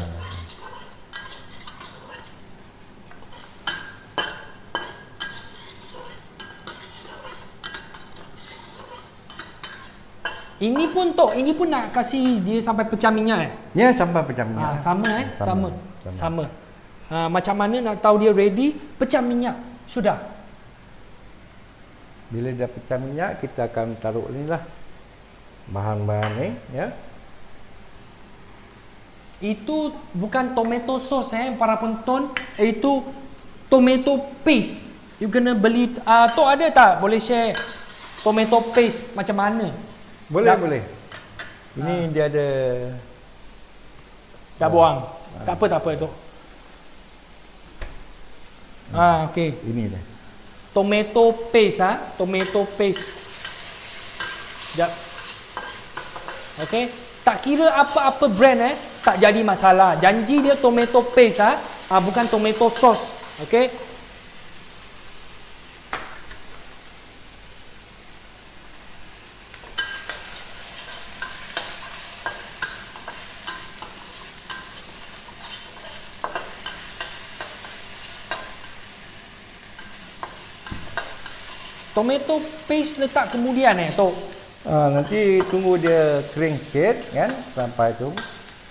Ini pun Tok, ini pun nak kasih dia sampai pecah minyak Ya, sampai pecah minyak. Sama. Macam mana nak tahu dia ready? Pecah minyak. Sudah. Bila dah pecah minyak, kita akan taruh ni lah bahan-bahan ni, ya. Itu bukan tomato sauce para penonton, itu tomato paste. You kena beli Tok ada tak? Boleh share tomato paste macam mana? Boleh. Ini dia ada. Dah buang. Tak apa Tok. Okey. Ini dia. Tomato paste tomato paste. Sekejap. Okey. Tak kira apa-apa brand tak jadi masalah. Janji dia tomato paste bukan tomato sauce. Okey. Tomato paste letak kemudian Tok. Nanti tunggu dia kering sikit kan, sampai tu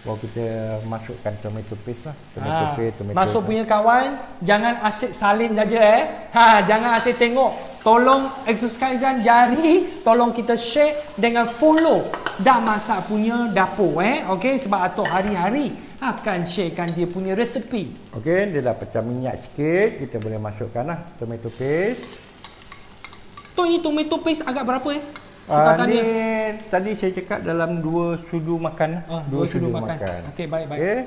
baru kita masukkan tomato paste lah. Tomato Masuk punya kawan, jangan asyik salin saja jangan asyik tengok. Tolong exercisekan jari, tolong kita share dengan follow Dah Masak punya dapur okey, sebab Atok hari-hari akan sharekan dia punya resepi. Okey, dia dah pecah minyak sikit, kita boleh masukkan lah tomato paste. Tok, ni tomato paste agak berapa Ni tadi saya cakap dalam 2 sudu makan. 2 sudu makan. Okey, baik. Okay.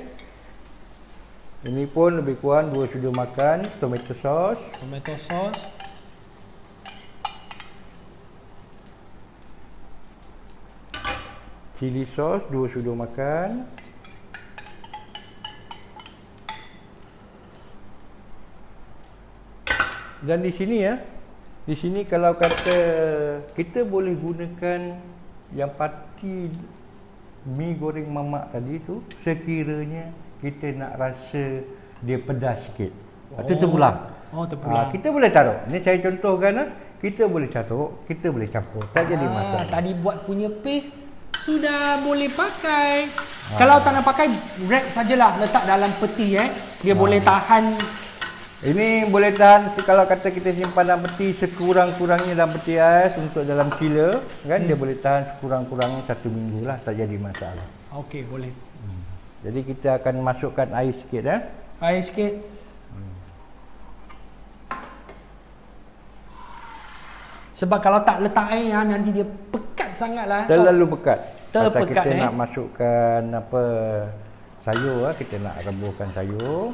Ini pun lebih kurang 2 sudu makan tomato sauce. Tomato sauce. Chili sauce 2 sudu makan. Dan di sini di sini kalau kata kita boleh gunakan yang parti mi goreng mamak tadi tu, sekiranya kita nak rasa dia pedas sikit. Itu terpulang. Oh, terpulang. Kita boleh taruh. Ni saya contohkan, kita boleh taruh, kita boleh campur. Tak jadi masalah. Tadi buat punya paste sudah boleh pakai. Kalau tak nak pakai, wrap sajalah, letak dalam peti Dia boleh tahan. Ini boleh tahan kalau kata kita simpan dalam peti sekurang-kurangnya dalam peti ais untuk dalam chiller kan, dia boleh tahan sekurang-kurangnya 1 minggu lah, tak jadi masalah. Okey, boleh. Jadi kita akan masukkan air sikit Air sikit. Sebab kalau tak letak air nanti dia pekat sangatlah. Terlalu pekat. Terpekat, Pasal kita nak masukkan apa sayur kita nak rebuhkan sayur.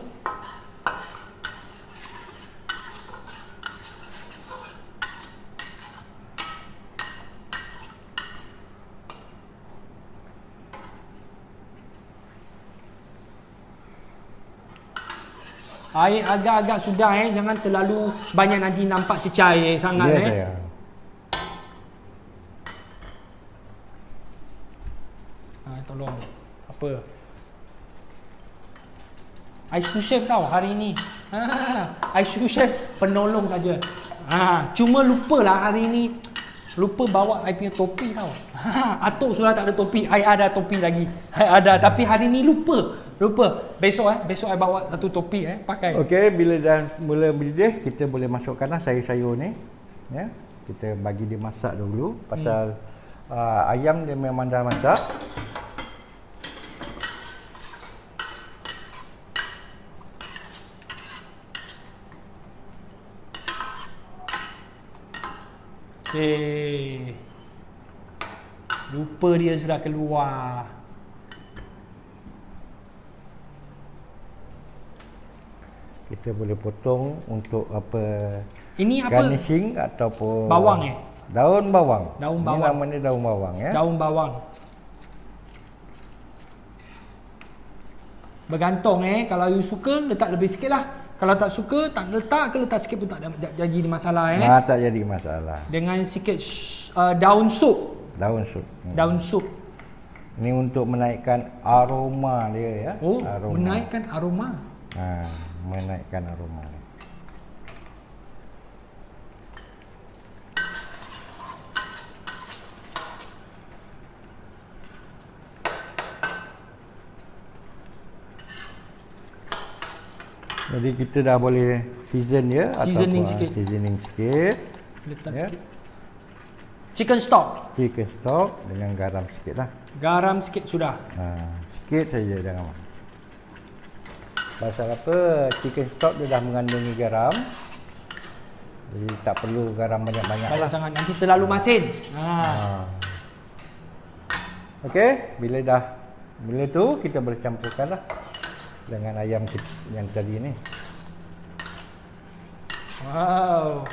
Air agak-agak sudah jangan terlalu banyak nanti nampak cecair sangat Ya. Tolong. Apa? Ais chef tau hari ni. Ais chef penolong saja. Cuma lupalah hari ni lupa bawa I punya topi tau. Atuk sudah tak ada topi, I ada topi lagi. I ada, tapi hari ni lupa. Besok I bawa satu topi pakai. Okey, bila dah mula mendidih, kita boleh masukkanlah sayur-sayur ni. Ya. Kita bagi dia masak dulu pasal ayam dia memang dah masak. Lupa dia sudah keluar. Kita boleh potong untuk apa? Ini apa? Garnishing ataupun Bawang daun bawang. Daun Ini bawang. namanya daun bawang ya. Daun bawang. Bergantung kalau you suka letak lebih sikit lah. Kalau tak suka tak letak ke letak sikit pun tak ada jadi masalah Tak jadi masalah. Dengan sikit daun sup. Daun sup. Daun sup. Ini untuk menaikkan aroma dia ya. Oh, aroma. menaikkan aroma. Menaikkan aroma. Jadi kita dah boleh season dia Seasoning ataupun sikit. seasoning sikit. Letak Ya. sikit. Chicken stock. Chicken stock dengan garam sikit lah. Garam sikit sudah. Sikit saja jangan banyak. Pasal apa? Chicken stock dia dah mengandungi garam. Jadi tak perlu garam banyak-banyak Banyak lah. sangat nanti terlalu masin. Okey, bila tu kita boleh campurkan lah dengan ayam yang tadi ni. Wow.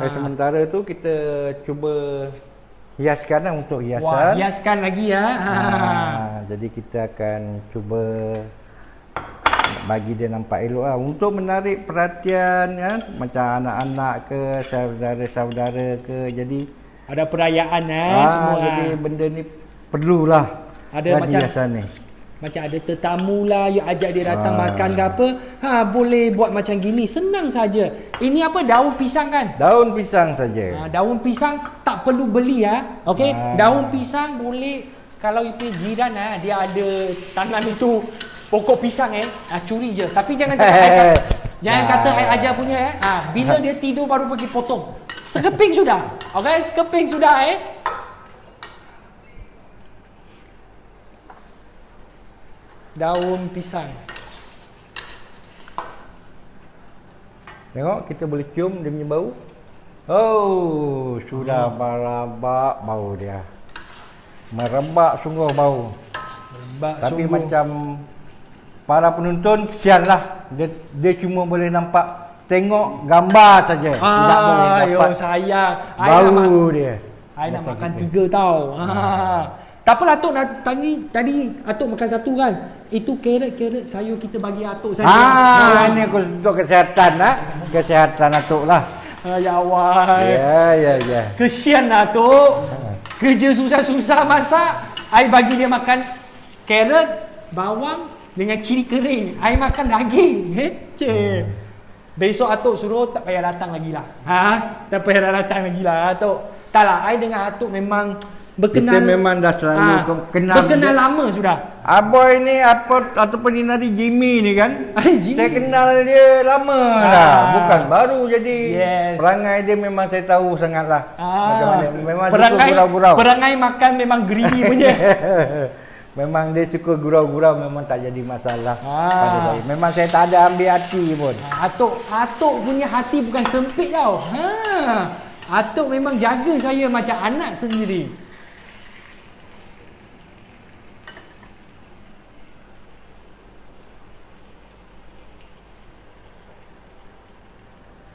Sementara tu kita cuba hiaskan lah untuk hiasan. Wah, hiaskan lagi ya. Jadi kita akan cuba bagi dia nampak elok lah. Untuk menarik perhatian kan, macam anak-anak ke, saudara-saudara ke. Jadi Ada perayaan semua. Jadi benda ni perlulah Ada jadi macam hiasan ni. Macam ada tetamu lah, you ajak dia datang makan ke apa, boleh buat macam gini, senang saja. Ini apa, daun pisang kan? Daun pisang saja. Daun pisang tak perlu beli okey. Daun pisang boleh, kalau you punya jiran dia ada tanam itu pokok pisang curi je. Tapi jangan cakap jangan kata I ajar punya bila dia tidur baru pergi potong. Sekeping sudah. Okey, sekeping sudah daun pisang. Tengok, kita boleh cium dia punya bau. Oh, sudah merebak bau dia. Merebak sungguh bau. Tapi sungguh. macam para penonton kesianlah. Dia cuma boleh nampak, tengok gambar saja. Tidak boleh dapat sayang. bau dia. I nak makan 3 tau. Tak apalah Atuk, tadi Atuk makan 1 kan. Itu carrot sayur kita bagi Atuk saja. Ini untuk kesihatan kesihatan Atuk lah. Ya Allah. Ya. Kesian Atuk. Kerja susah-susah masak. I bagi dia makan carrot, bawang dengan cili kering. I makan daging. Cik. Besok atuk suruh tak payah datang lagi lah. Tak payah datang lagi lah atuk. Tak lah, I dengan atuk memang berkenal. Kita memang dah selalu kenal. Berkenal lama sudah. Aboy ni apa ataupun ni nadi Jimmy ni kan? Jimmy. Saya kenal dia lama dah. Bukan baru jadi. Yes. Perangai dia memang saya tahu sangatlah. Macam mana memang perangai, suka gurau-gurau. Perangai makan memang greedy punya. Memang dia suka gurau-gurau, memang tak jadi masalah pada saya. Memang saya tak ada ambil hati pun. Atuk punya hati bukan sempit tau. Atuk memang jaga saya macam anak sendiri.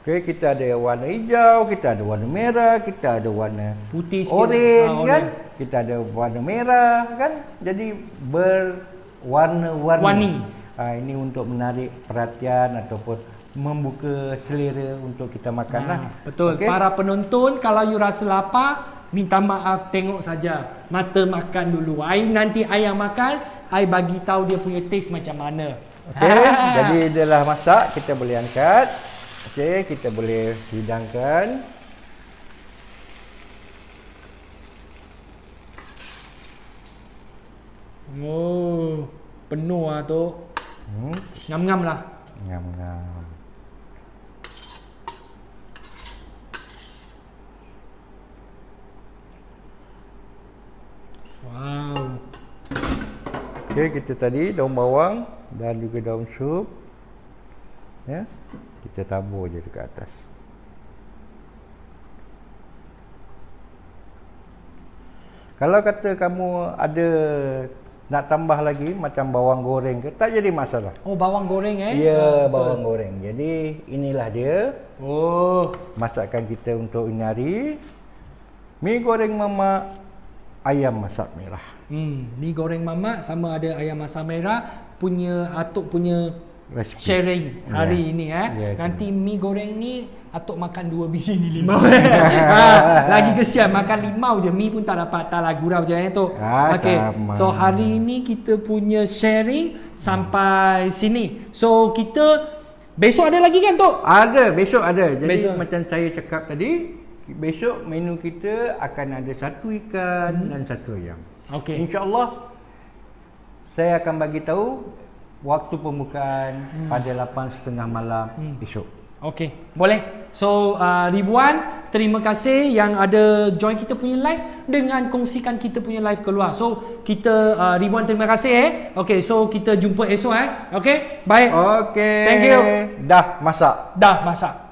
Okay, kita ada warna hijau, kita ada warna merah, kita ada warna putih sikit. Orange kan? Kita ada warna merah kan? Jadi berwarna-warni. Ini untuk menarik perhatian ataupun membuka selera untuk kita makan lah. Betul. Okay? Para penonton, kalau you rasa lapar, minta maaf, tengok saja. Mata makan dulu. Nanti I yang makan, I bagi tahu dia punya taste macam mana. Okey, jadi dia dah masak, kita boleh angkat. Okey, kita boleh hidangkan. Oh, penuh lah tu. Ngam-ngam lah. Ngam-ngam. Wow. Okey, kita tadi daun bawang dan juga daun sup. Ya. Kita tabur je dekat atas. Kalau kata kamu ada nak tambah lagi macam bawang goreng ke, tak jadi masalah. Oh, bawang goreng Ya, bawang goreng. Jadi inilah dia. Oh, Masakan kita untuk ini hari. Mi goreng mamak, ayam masak merah. mi goreng mamak sama ada ayam masak merah punya atuk punya Recipe. sharing hari ini nanti mi goreng ni atuk makan 2 biji ni 5. Lagi kesian makan 5 je, mi pun tak dapat, tak lah gurau je tu. Okey. So hari ini kita punya sharing sampai sini. So kita besok ada lagi kan Tok? Ada, besok ada. Jadi besok. Macam saya cakap tadi, besok menu kita akan ada 1 ikan dan 1 ayam. Okey. InsyaAllah saya akan bagi tahu waktu pembukaan pada 8.30 malam esok. Okey, boleh. So Ribuan, terima kasih yang ada join kita punya live dengan kongsikan kita punya live keluar. So kita Ribuan terima kasih Okey, so kita jumpa esok Okey, baik. Okey. Thank you. Dah masak. Dah masak.